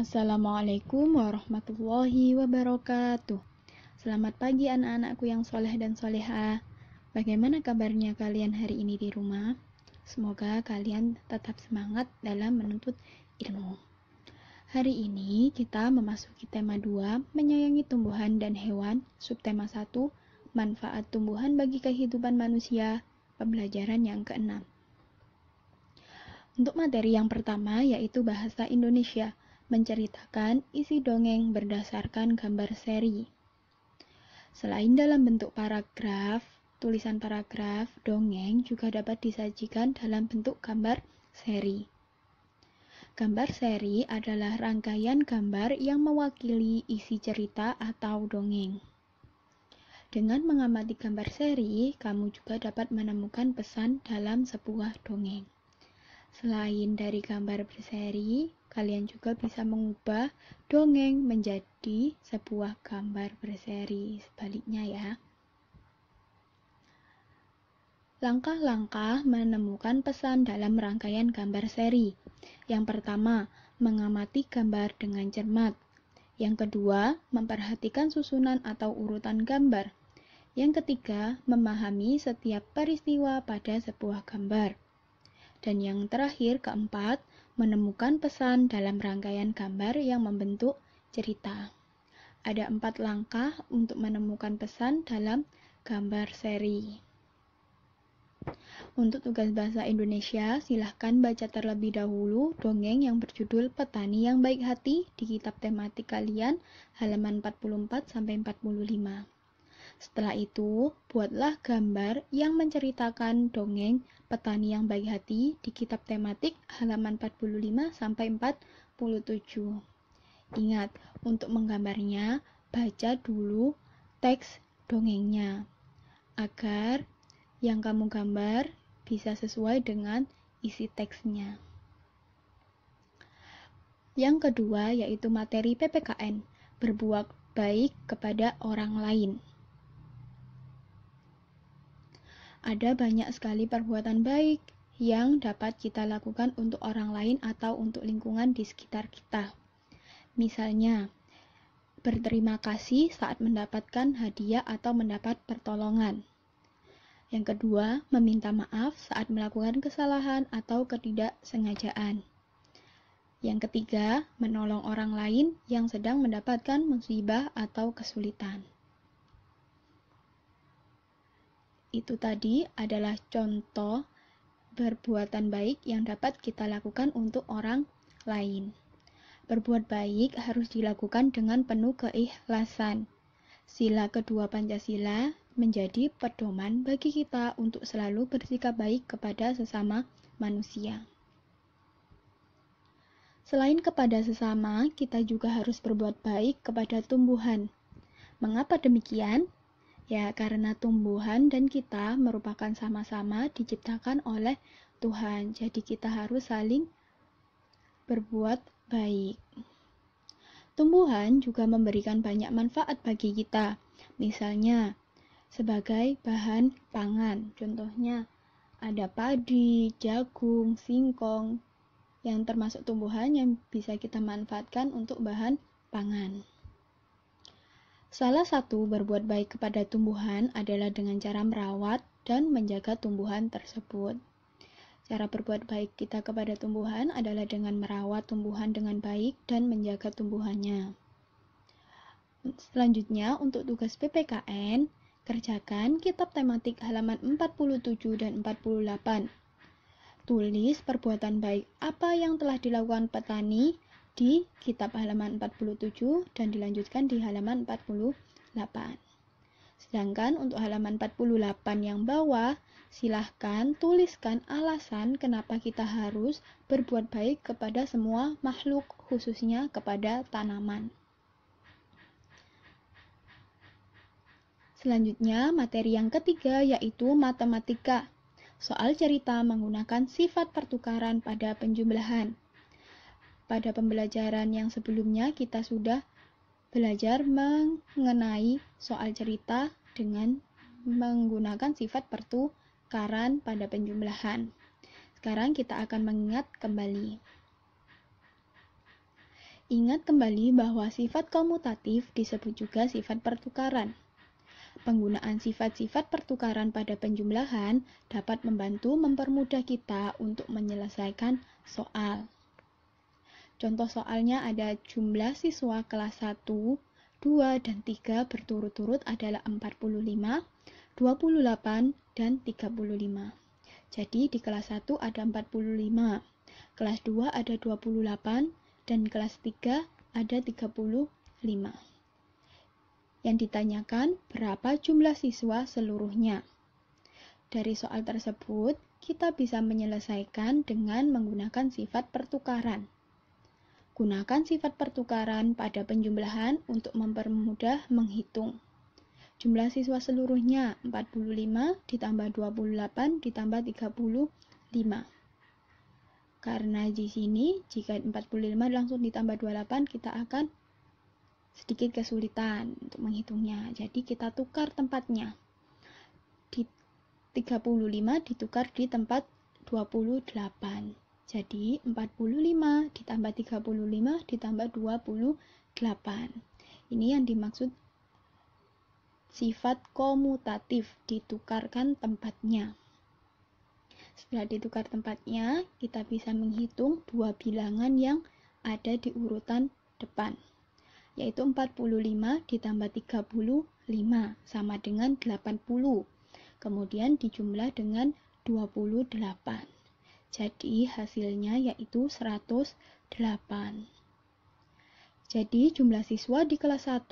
Assalamualaikum warahmatullahi wabarakatuh. Selamat pagi anak-anakku yang soleh dan solehah. Bagaimana kabarnya kalian hari ini di rumah? Semoga kalian tetap semangat dalam menuntut ilmu. Hari ini kita memasuki tema 2, menyayangi tumbuhan dan hewan, subtema 1, manfaat tumbuhan bagi kehidupan manusia, pembelajaran yang ke-6. Untuk materi yang pertama yaitu bahasa Indonesia, menceritakan isi dongeng berdasarkan gambar seri. Selain dalam bentuk paragraf, tulisan paragraf, dongeng juga dapat disajikan dalam bentuk gambar seri. Gambar seri adalah rangkaian gambar yang mewakili isi cerita atau dongeng. Dengan mengamati gambar seri, kamu juga dapat menemukan pesan dalam sebuah dongeng. Selain dari gambar berseri, kalian juga bisa mengubah dongeng menjadi sebuah gambar berseri. Sebaliknya ya. Langkah-langkah menemukan pesan dalam rangkaian gambar seri. Yang pertama, mengamati gambar dengan cermat. Yang kedua, memperhatikan susunan atau urutan gambar. Yang ketiga, memahami setiap peristiwa pada sebuah gambar. Dan yang terakhir, keempat, menemukan pesan dalam rangkaian gambar yang membentuk cerita. Ada 4 langkah untuk menemukan pesan dalam gambar seri. Untuk tugas bahasa Indonesia, silahkan baca terlebih dahulu dongeng yang berjudul Petani yang Baik Hati di kitab tematik kalian halaman 44-45. Setelah itu, buatlah gambar yang menceritakan dongeng Petani yang Baik Hati di kitab tematik halaman 45-47. Ingat, untuk menggambarnya, baca dulu teks dongengnya, agar yang kamu gambar bisa sesuai dengan isi teksnya. Yang kedua yaitu materi PPKN, berbuat baik kepada orang lain. Ada banyak sekali perbuatan baik yang dapat kita lakukan untuk orang lain atau untuk lingkungan di sekitar kita. Misalnya, berterima kasih saat mendapatkan hadiah atau mendapat pertolongan. Yang kedua, meminta maaf saat melakukan kesalahan atau ketidaksengajaan. Yang ketiga, menolong orang lain yang sedang mendapatkan musibah atau kesulitan. Itu tadi adalah contoh perbuatan baik yang dapat kita lakukan untuk orang lain. Berbuat baik harus dilakukan dengan penuh keikhlasan. Sila kedua Pancasila menjadi pedoman bagi kita untuk selalu bersikap baik kepada sesama manusia. Selain kepada sesama, kita juga harus berbuat baik kepada tumbuhan. Mengapa demikian? Ya, karena tumbuhan dan kita merupakan sama-sama diciptakan oleh Tuhan. Jadi kita harus saling berbuat baik. Tumbuhan juga memberikan banyak manfaat bagi kita. Misalnya, sebagai bahan pangan. Contohnya, ada padi, jagung, singkong, yang termasuk tumbuhan yang bisa kita manfaatkan untuk bahan pangan. Salah satu berbuat baik kepada tumbuhan adalah dengan cara merawat dan menjaga tumbuhan tersebut. Cara berbuat baik kita kepada tumbuhan adalah dengan merawat tumbuhan dengan baik dan menjaga tumbuhannya. Selanjutnya, untuk tugas PPKN, kerjakan kitab tematik halaman 47 dan 48. Tulis perbuatan baik apa yang telah dilakukan petani di kitab halaman 47 dan dilanjutkan di halaman 48. Sedangkan untuk halaman 48 yang bawah, silahkan tuliskan alasan kenapa kita harus berbuat baik kepada semua makhluk, khususnya kepada tanaman. Selanjutnya, materi yang ketiga yaitu matematika. Soal cerita menggunakan sifat pertukaran pada penjumlahan. Pada pembelajaran yang sebelumnya kita sudah belajar mengenai soal cerita dengan menggunakan sifat pertukaran pada penjumlahan. Sekarang kita akan mengingat kembali. Ingat kembali bahwa sifat komutatif disebut juga sifat pertukaran. Penggunaan sifat-sifat pertukaran pada penjumlahan dapat membantu mempermudah kita untuk menyelesaikan soal. Contoh soalnya ada jumlah siswa kelas 1, 2, dan 3 berturut-turut adalah 45, 28, dan 35. Jadi di kelas 1 ada 45, kelas 2 ada 28, dan kelas 3 ada 35. Yang ditanyakan berapa jumlah siswa seluruhnya. Dari soal tersebut, kita bisa menyelesaikan dengan menggunakan sifat pertukaran. Gunakan sifat pertukaran pada penjumlahan untuk mempermudah menghitung. Jumlah siswa seluruhnya 45 ditambah 28 ditambah 35. Karena di sini jika 45 langsung ditambah 28 kita akan sedikit kesulitan untuk menghitungnya. Jadi kita tukar tempatnya. Di 35 ditukar di tempat 28. Jadi 45 ditambah 35 ditambah 28. Ini yang dimaksud sifat komutatif, ditukarkan tempatnya. Setelah ditukar tempatnya, kita bisa menghitung dua bilangan yang ada di urutan depan, yaitu 45 ditambah 35 sama dengan 80. Kemudian dijumlah dengan 28. Jadi hasilnya yaitu 108. Jadi jumlah siswa di kelas 1,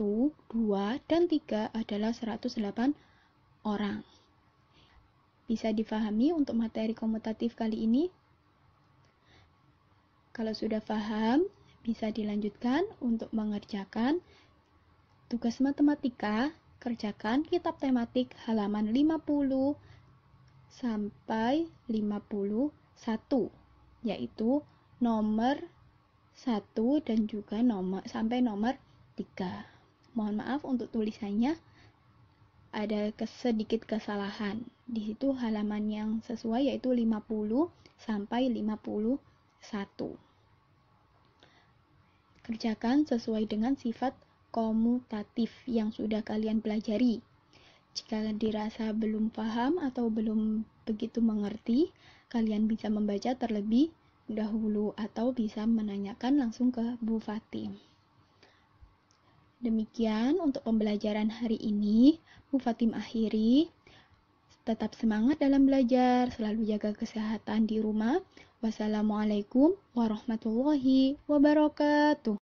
2, dan 3 adalah 108 orang. Bisa difahami untuk materi komutatif kali ini? Kalau sudah paham, bisa dilanjutkan untuk mengerjakan tugas matematika. Kerjakan kitab tematik halaman 50 sampai 51, yaitu nomor 1 dan juga sampai nomor 3. Mohon maaf untuk tulisannya ada sedikit kesalahan. Di situ halaman yang sesuai yaitu 50 sampai 51. Kerjakan sesuai dengan sifat komutatif yang sudah kalian pelajari. Jika dirasa belum paham atau belum begitu mengerti, kalian bisa membaca terlebih dahulu atau bisa menanyakan langsung ke Bu Fatim. Demikian untuk pembelajaran hari ini. Bu Fatim akhiri. Tetap semangat dalam belajar, selalu jaga kesehatan di rumah. Wassalamualaikum warahmatullahi wabarakatuh.